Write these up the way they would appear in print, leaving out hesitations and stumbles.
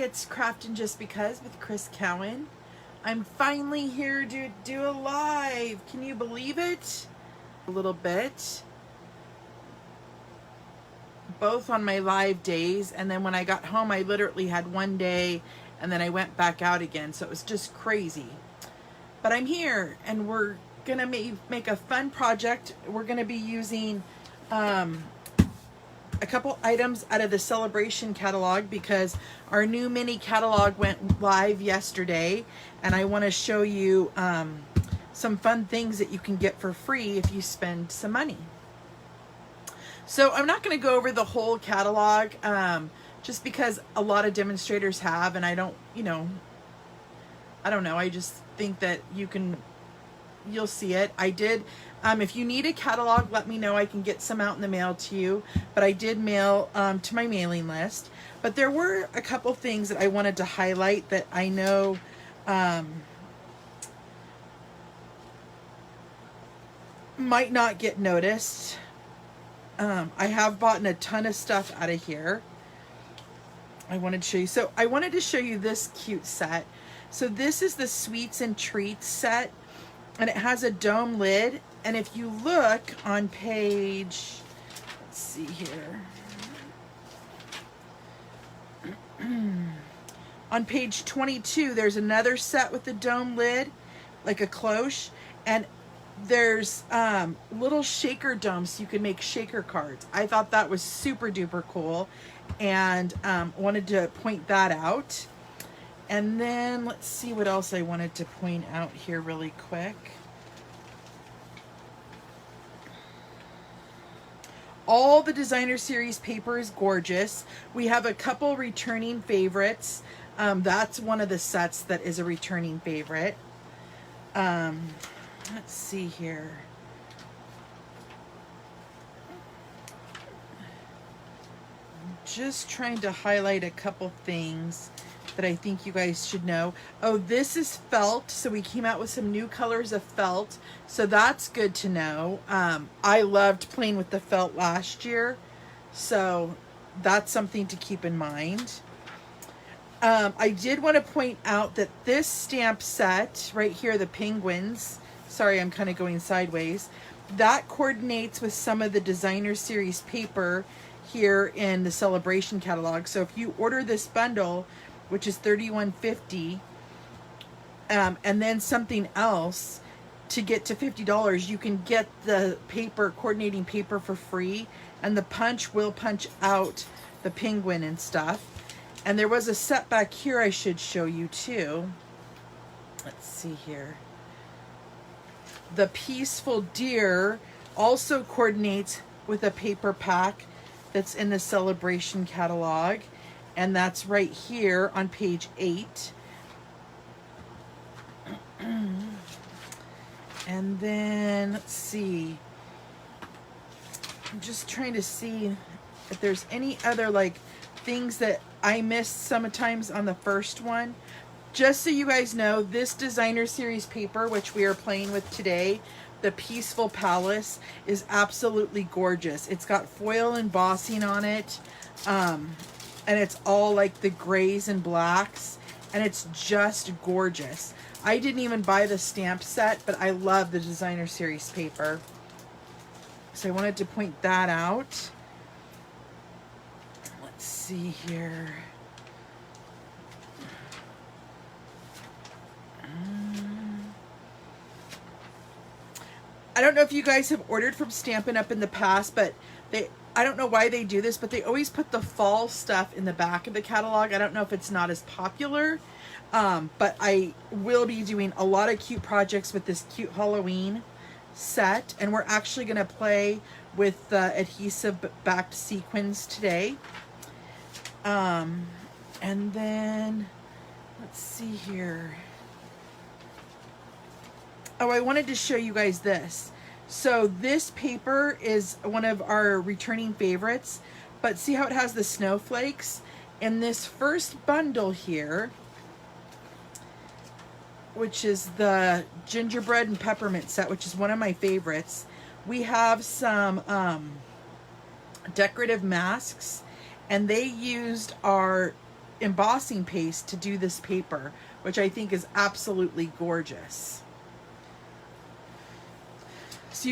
it's Craftin' Just Because with Chris Cowan. I'm finally here to do a live. Can you believe it? A little bit. Both on my live days, and then when I got home, I literally had one day, and then I went back out again, so it was just crazy. But I'm here, and we're gonna make a fun project. We're gonna be using a couple items out of the Celebration catalog because our new mini catalog went live yesterday, and I want to show you some fun things that you can get for free if you spend some money. So I'm not going to go over the whole catalog just because a lot of demonstrators have, and I don't know, I just think that you'll see it. I did, if you need a catalog, let me know. I can get some out in the mail to you, but I did mail to my mailing list. But there were a couple things that I wanted to highlight that I know might not get noticed. I have bought a ton of stuff out of here. I wanted to show you. So I wanted to show you this cute set. So this is the Sweets and Treats set, and it has a dome lid. And if you look on page, let's see here, on page 22, there's another set with the dome lid, like a cloche, and there's little shaker domes so you can make shaker cards. I thought that was super duper cool, and wanted to point that out. And then let's see what else I wanted to point out here really quick. All the Designer Series paper is gorgeous. We have a couple returning favorites. That's one of the sets that is a returning favorite. Let's see here. I'm just trying to highlight a couple things that I think you guys should know. Oh, this is felt. So we came out with some new colors of felt. So that's good to know. I loved playing with the felt last year. So that's something to keep in mind. I did want to point out that this stamp set right here, the penguins, sorry, I'm kind of going sideways, that coordinates with some of the Designer Series paper here in the Celebration catalog. So if you order this bundle, which is $31.50, and then something else to get to $50, you can get the paper, coordinating paper, for free, and the punch will punch out the penguin and stuff. And there was a set back here I should show you too. Let's see here. The Peaceful Deer also coordinates with a paper pack that's in the Celebration catalog, and that's right here on page 8. And then let's see, I'm just trying to see if there's any other like things that I missed sometimes on the first one. Just so you guys know, this Designer Series paper, which we are playing with today, the Peaceful Palace, is absolutely gorgeous. It's got foil embossing on it, and it's all like the grays and blacks, and it's just gorgeous. I didn't even buy the stamp set, but I love the Designer Series paper. So I wanted to point that out. Let's see here. I don't know if you guys have ordered from Stampin' Up! In the past, but I don't know why they do this, but they always put the fall stuff in the back of the catalog. I don't know if it's not as popular, but I will be doing a lot of cute projects with this cute Halloween set, and we're actually going to play with the adhesive backed sequins today. And then, let's see here. Oh, I wanted to show you guys this. So this paper is one of our returning favorites, but see how it has the snowflakes? In this first bundle here, which is the gingerbread and peppermint set, which is one of my favorites, we have some decorative masks, and they used our embossing paste to do this paper, which I think is absolutely gorgeous. So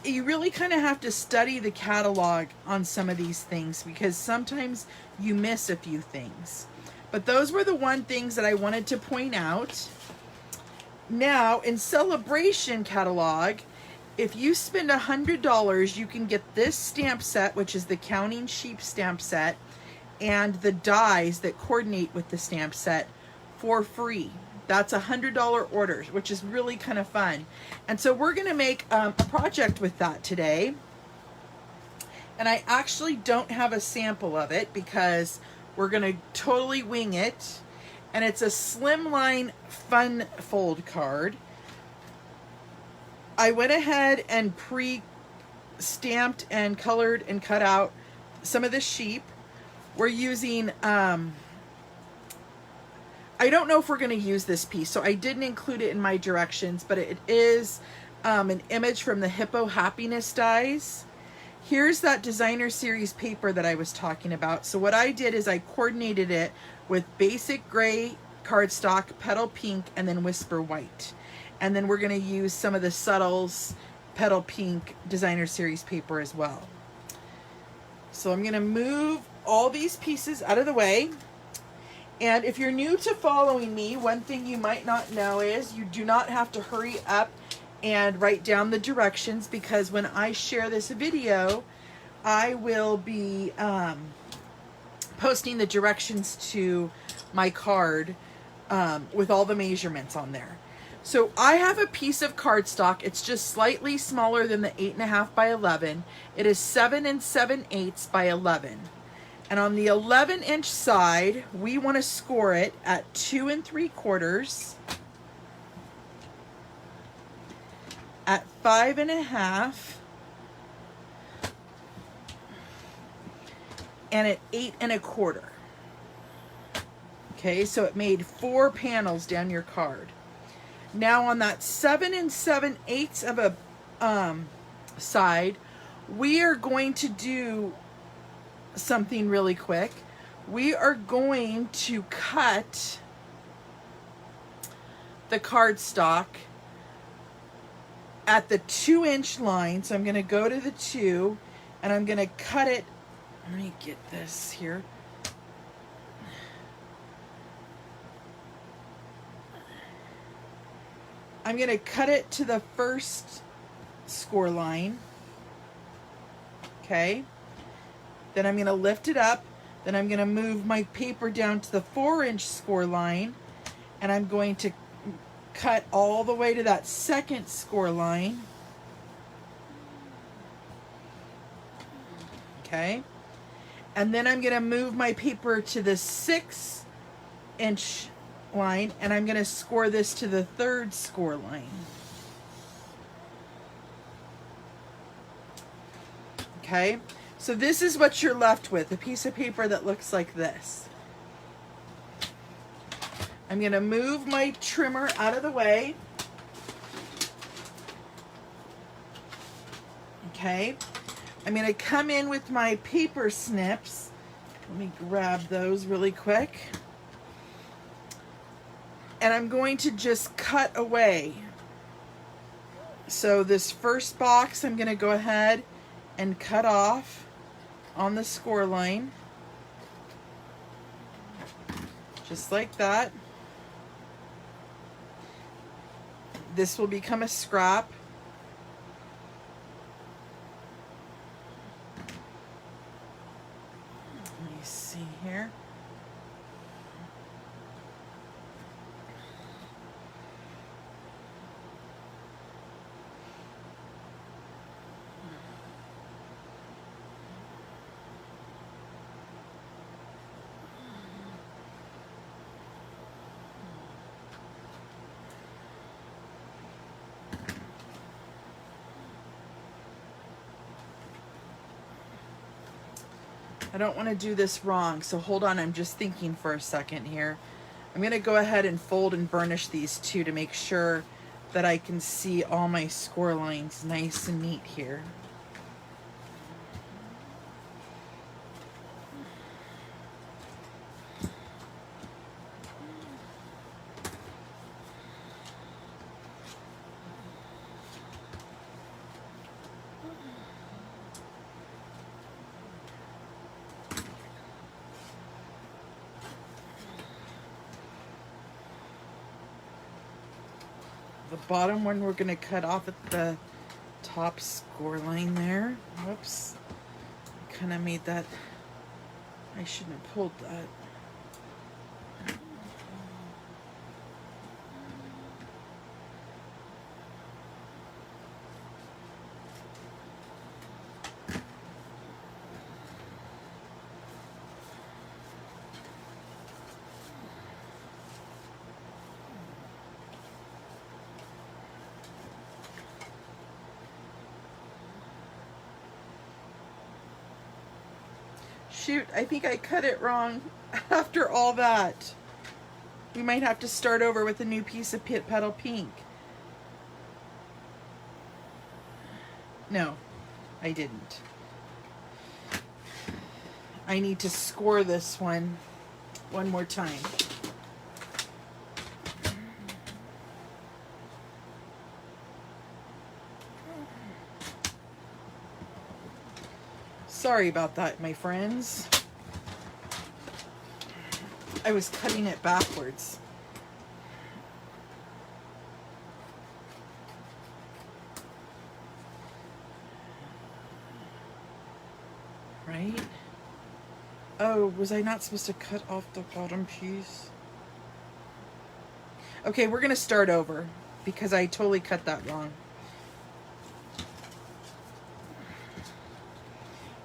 you really kind of have to study the catalog on some of these things, because sometimes you miss a few things. But those were the one things that I wanted to point out. Now, in Celebration catalog, if you spend $100, you can get this stamp set, which is the Counting Sheep stamp set, and the dies that coordinate with the stamp set for free. That's $100 orders, which is really kind of fun. And so we're going to make a project with that today. And I actually don't have a sample of it because we're going to totally wing it. And it's a Slimline Fun Fold card. I went ahead and pre-stamped and colored and cut out some of the sheep. We're using, I don't know if we're going to use this piece, so I didn't include it in my directions, but it is an image from the Hippo Happiness dies. Here's that designer series paper that I was talking about. So what I did is I coordinated it with basic gray cardstock, petal pink, and then whisper white. And then we're going to use some of the subtles petal pink designer series paper as well. So I'm going to move all these pieces out of the way. And if you're new to following me, one thing you might not know is you do not have to hurry up and write down the directions, because when I share this video, I will be posting the directions to my card with all the measurements on there. So I have a piece of cardstock. It's just slightly smaller than the 8.5 by 11. It is 7 7/8 by 11. And on the 11-inch side, we want to score it at 2 3/4, at 5 1/2, and at 8 1/4. Okay, so it made 4 panels down your card. Now on that 7 7/8 of a side, we are going to do something really quick. We are going to cut the cardstock at the 2-inch line. So I'm going to go to the 2 and I'm going to cut it. Let me get this here. I'm going to cut it to the first score line. Okay. Then I'm going to lift it up. Then I'm going to move my paper down to the 4-inch score line. And I'm going to cut all the way to that second score line. Okay. And then I'm going to move my paper to the 6-inch line, and I'm going to score this to the 3rd score line. Okay, so this is what you're left with, a piece of paper that looks like this. I'm going to move my trimmer out of the way. Okay, I'm going to come in with my paper snips. Let me grab those really quick. And I'm going to just cut away. So this first box, I'm going to go ahead and cut off on the score line. Just like that. This will become a scrap. Let me see here. I don't want to do this wrong, so hold on, I'm just thinking for a second here. I'm going to go ahead and fold and burnish these two to make sure that I can see all my score lines nice and neat here. the bottom one we're going to cut off at the top score line there. Whoops. Kind of made that. I shouldn't have pulled that. Shoot, I think I cut it wrong after all that. We might have to start over with a new piece of petal pink. No, I didn't. I need to score this one more time. Sorry about that, my friends. I was cutting it backwards. Right? Oh, was I not supposed to cut off the bottom piece? Okay, we're gonna start over because I totally cut that wrong.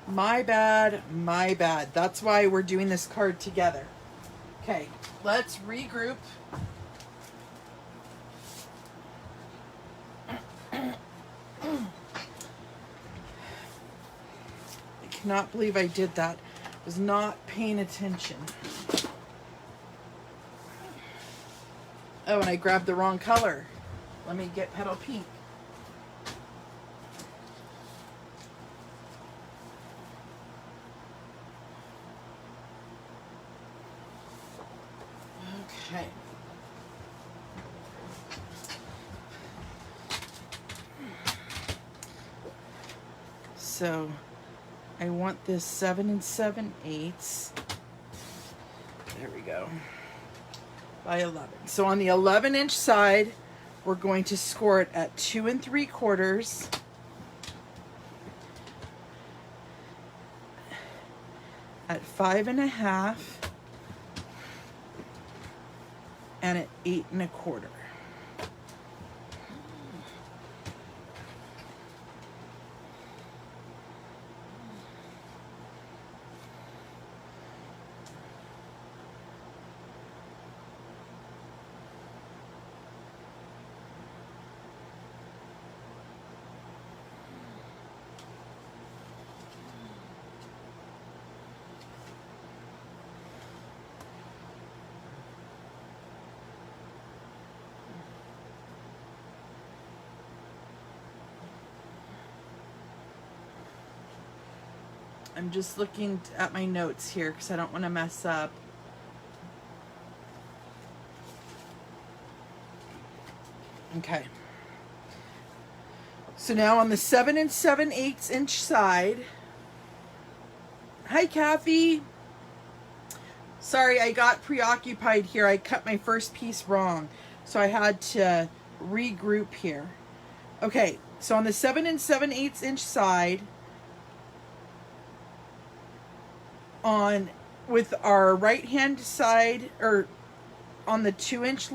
My bad, my bad. That's why we're doing this card together. Okay, let's regroup. I cannot believe I did that. I was not paying attention. Oh, and I grabbed the wrong color. Let me get petal pink. Okay. So I want this 7 7/8. There we go. By 11. So on the 11-inch side, we're going to score it at 2 3/4, at 5 1/2, and at 8 1/4. I'm just looking at my notes here because I don't want to mess up. Okay. So now on the 7 7/8 inch side. Hi, Kathy. Sorry, I got preoccupied here. I cut my first piece wrong. So I had to regroup here. Okay, so on the 7 7/8 inch side, on with our right hand side, or on the 2-inch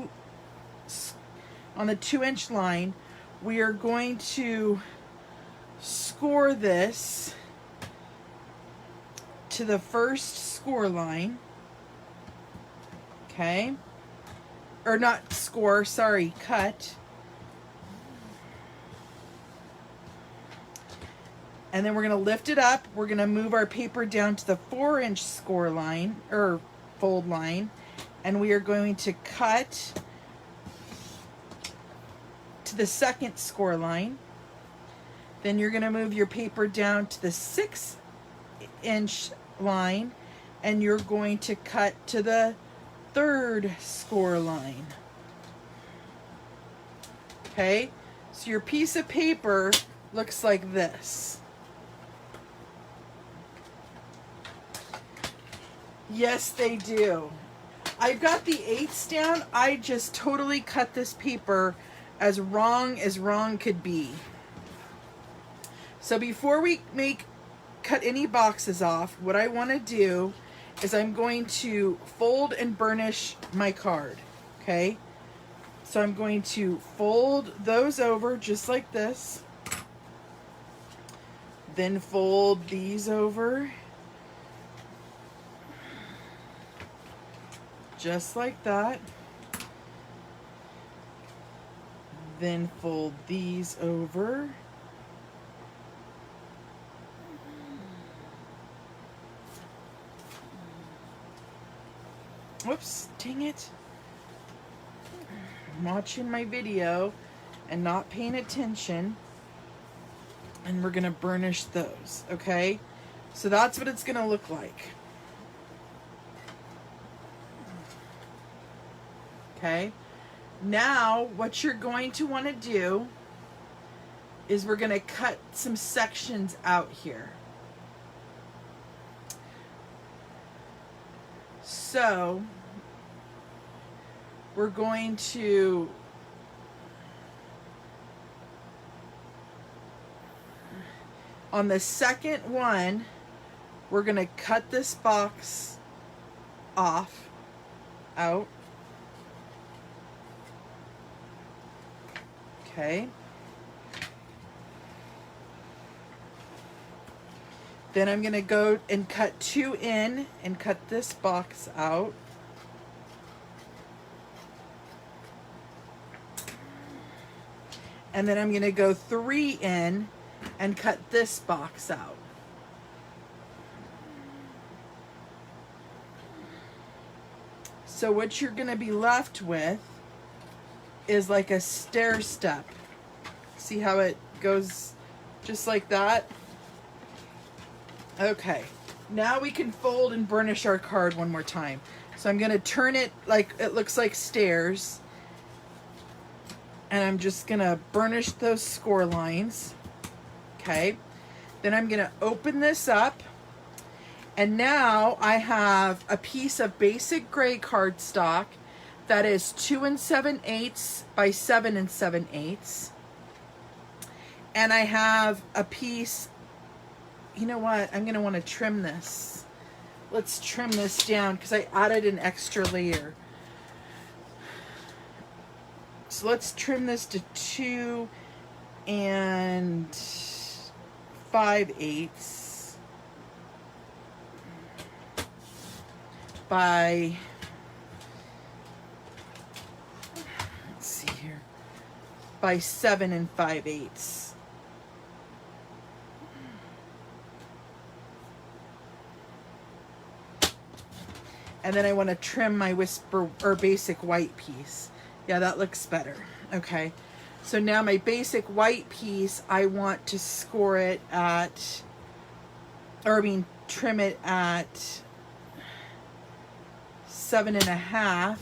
line, we are going to score this to the first score line. Okay, or not score, sorry, cut. And then we're going to lift it up. We're going to move our paper down to the 4-inch score line, or fold line. And we are going to cut to the 2nd score line. Then you're going to move your paper down to the 6-inch line. And you're going to cut to the 3rd score line. Okay? So your piece of paper looks like this. Yes, they do. I've got the 8s down. I just totally cut this paper as wrong could be. So before we cut any boxes off, what I want to do is I'm going to fold and burnish my card, okay? So I'm going to fold those over just like this, then fold these over just like that, then fold these over, whoops, dang it. I'm watching my video and not paying attention. And we're going to burnish those, okay? So that's what it's going to look like. Okay? Now, what you're going to want to do is we're going to cut some sections out here. So, we're going to on the second one, we're going to cut this box off, out. Okay. Then I'm going to go and cut 2 in and cut this box out. And then I'm going to go 3 in and cut this box out. So what you're going to be left with is like a stair step. See how it goes just like that? Okay, now we can fold and burnish our card one more time. So I'm going to turn it like it looks like stairs. And I'm just going to burnish those score lines. Okay, then I'm going to open this up, and now I have a piece of basic gray cardstock that is 2 7/8 by 7 7/8, and I have a piece. You know what? I'm going to want to trim this. Let's trim this down because I added an extra layer. So let's trim this to 2 5/8 by, let's see here, by 7 5/8. And then I want to trim my whisper or basic white piece. Yeah, that looks better. Okay. So now my basic white piece, I want to score it at, trim it at 7.5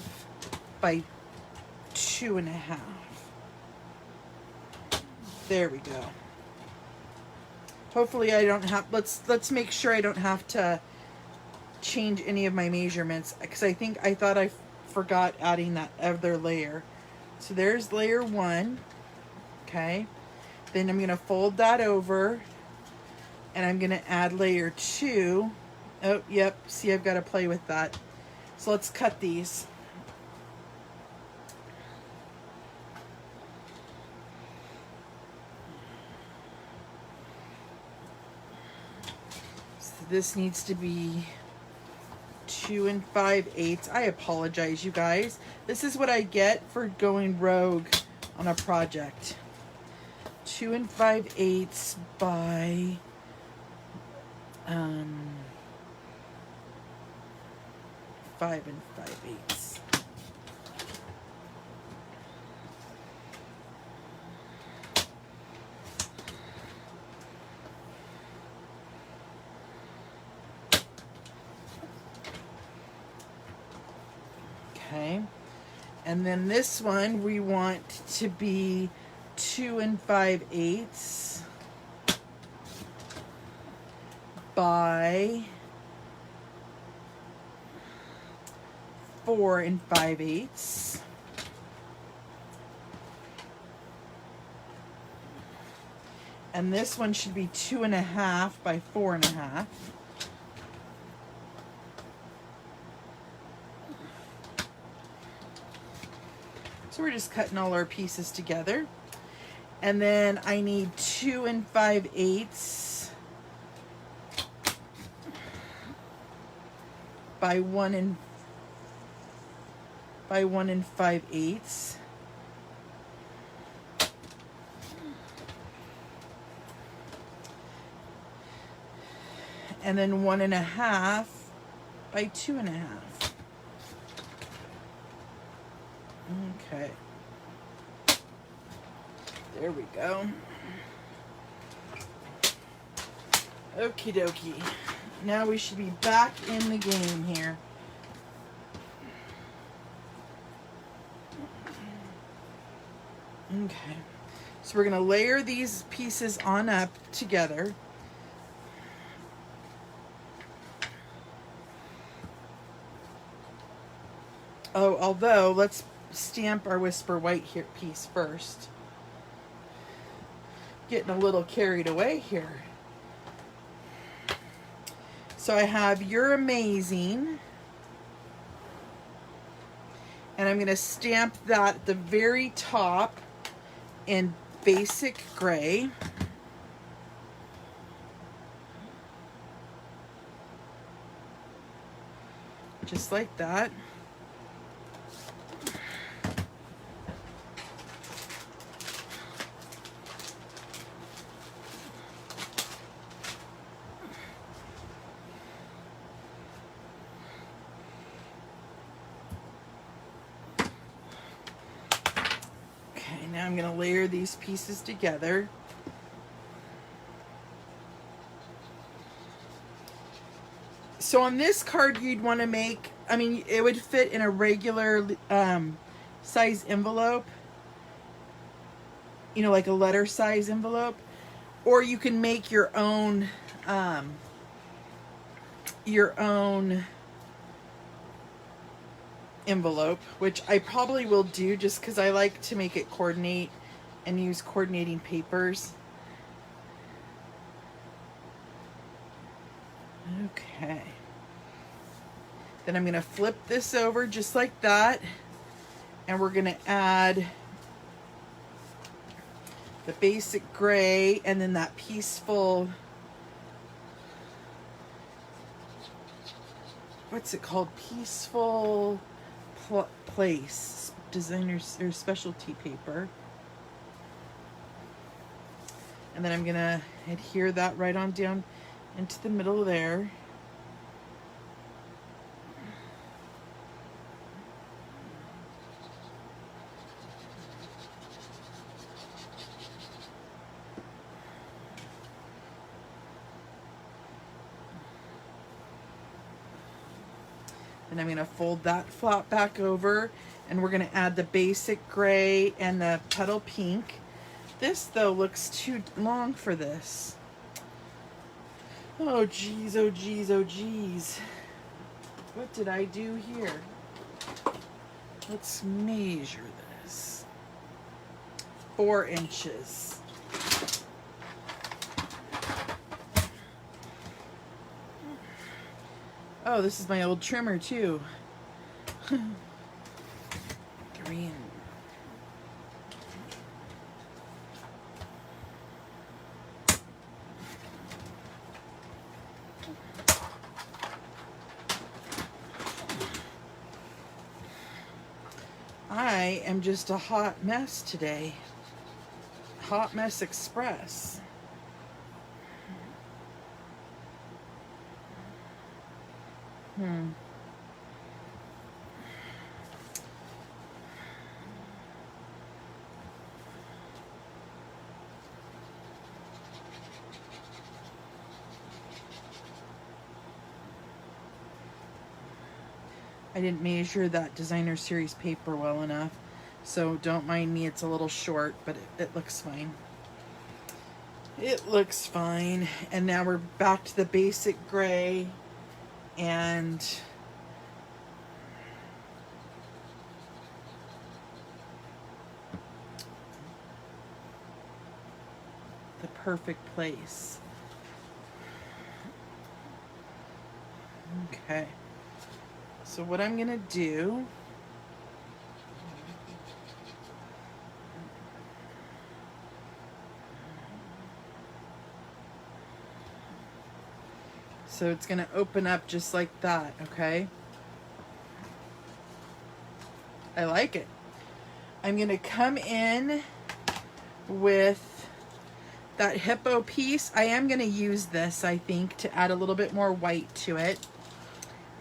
by 2.5. There we go. Hopefully I don't have, let's make sure I don't have to change any of my measurements, because I thought I forgot adding that other layer. So there's layer 1. Okay, then I'm going to fold that over, and I'm going to add layer 2. Oh, yep, see, I've got to play with that. So let's cut these. So this needs to be 2 5/8. I apologize, you guys. This is what I get for going rogue on a project. 2 5/8 by 5 5/8. Okay, and then this one we want to be 2 5/8 by 4 5/8. And this one should be 2.5 by 4.5. So we're just cutting all our pieces together. And then I need 2 5/8 by 1 5/8. And then 1.5 by 2.5. Okay. There we go. Okie dokie. Now we should be back in the game here. Okay. So we're going to layer these pieces on up together. Oh, although, let's stamp our Whisper White here piece first. Getting a little carried away here. So I have You're Amazing. And I'm going to stamp that at the very top in basic gray. Just like that. Now I'm going to layer these pieces together. So on this card you'd want to make, I mean, it would fit in a regular size envelope, you know, like a letter size envelope, or you can make your own envelope, which I probably will do just because I like to make it coordinate and use coordinating papers. Okay. Then I'm going to flip this over just like that, and we're going to add the basic gray and then that peaceful, what's it called? Peaceful Place Designers or Specialty paper. And then I'm going to adhere that right on down into the middle there. And I'm going to fold that flap back over, and we're going to add the basic gray and the petal pink. This, though, looks too long for this. Oh, geez, oh, geez, oh, geez. What did I do here? Let's measure this. 4 inches. Oh, this is my old trimmer, too. Green. I am just a hot mess today. Hot Mess Express. I didn't measure that designer series paper well enough, so don't mind me, it's a little short, but it looks fine. It looks fine. And now we're back to the basic gray and the perfect place. Okay. So what I'm gonna do, so it's gonna open up just like that, okay? I like it. I'm gonna come in with that hippo piece. I am gonna use this, I think, to add a little bit more white to it.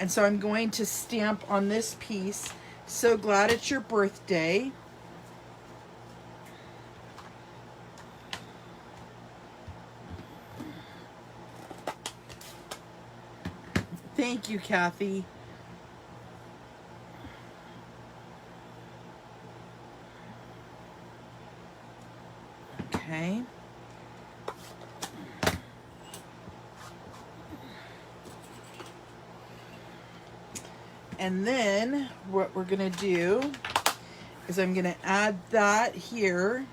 And so I'm going to stamp on this piece, "So glad it's your birthday." Thank you, Kathy. Okay. And then what we're gonna do is I'm gonna add that here.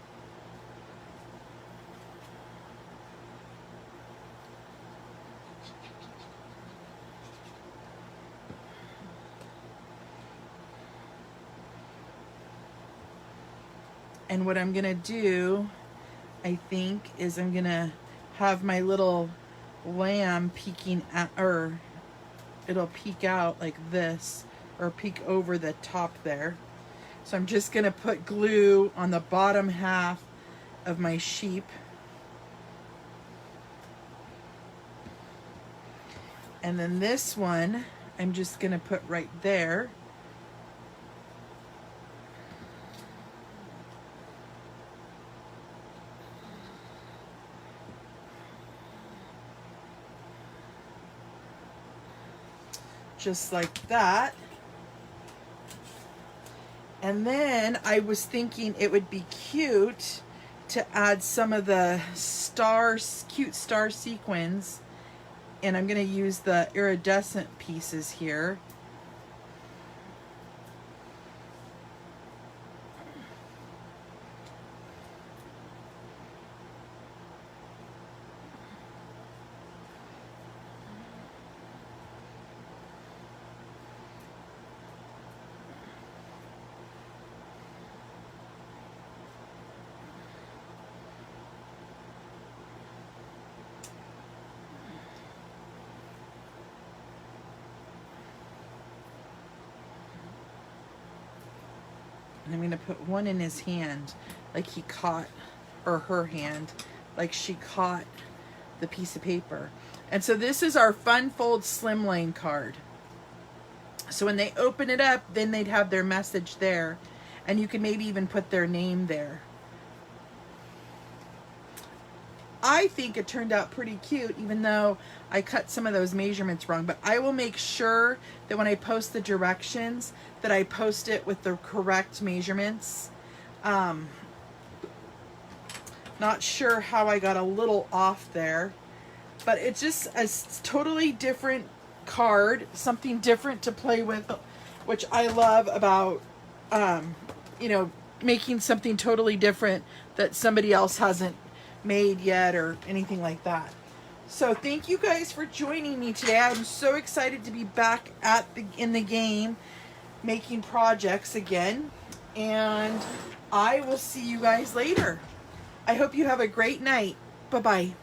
And what I'm gonna do, I think, is I'm gonna have my little lamb peeking at, or it'll peek out like this, or peek over the top there. So I'm just gonna put glue on the bottom half of my sheep. And then this one, I'm just gonna put right there. Just like that. And then I was thinking it would be cute to add some of the stars, cute star sequins, and I'm going to use the iridescent pieces here. And I'm going to put one in his hand, like he caught, or her hand, like she caught the piece of paper. And so this is our Fun Fold Slimline card. So when they open it up, then they'd have their message there. And you can maybe even put their name there. I think it turned out pretty cute, even though I cut some of those measurements wrong. But I will make sure that when I post the directions, that I post it with the correct measurements. Not sure how I got a little off there, but it's just a totally different card, something different to play with, which I love about, you know, making something totally different that somebody else hasn't made yet or anything like that. So thank you guys for joining me today. I'm so excited to be back in the game making projects again, and I will see you guys later. I hope you have a great night. Bye-bye.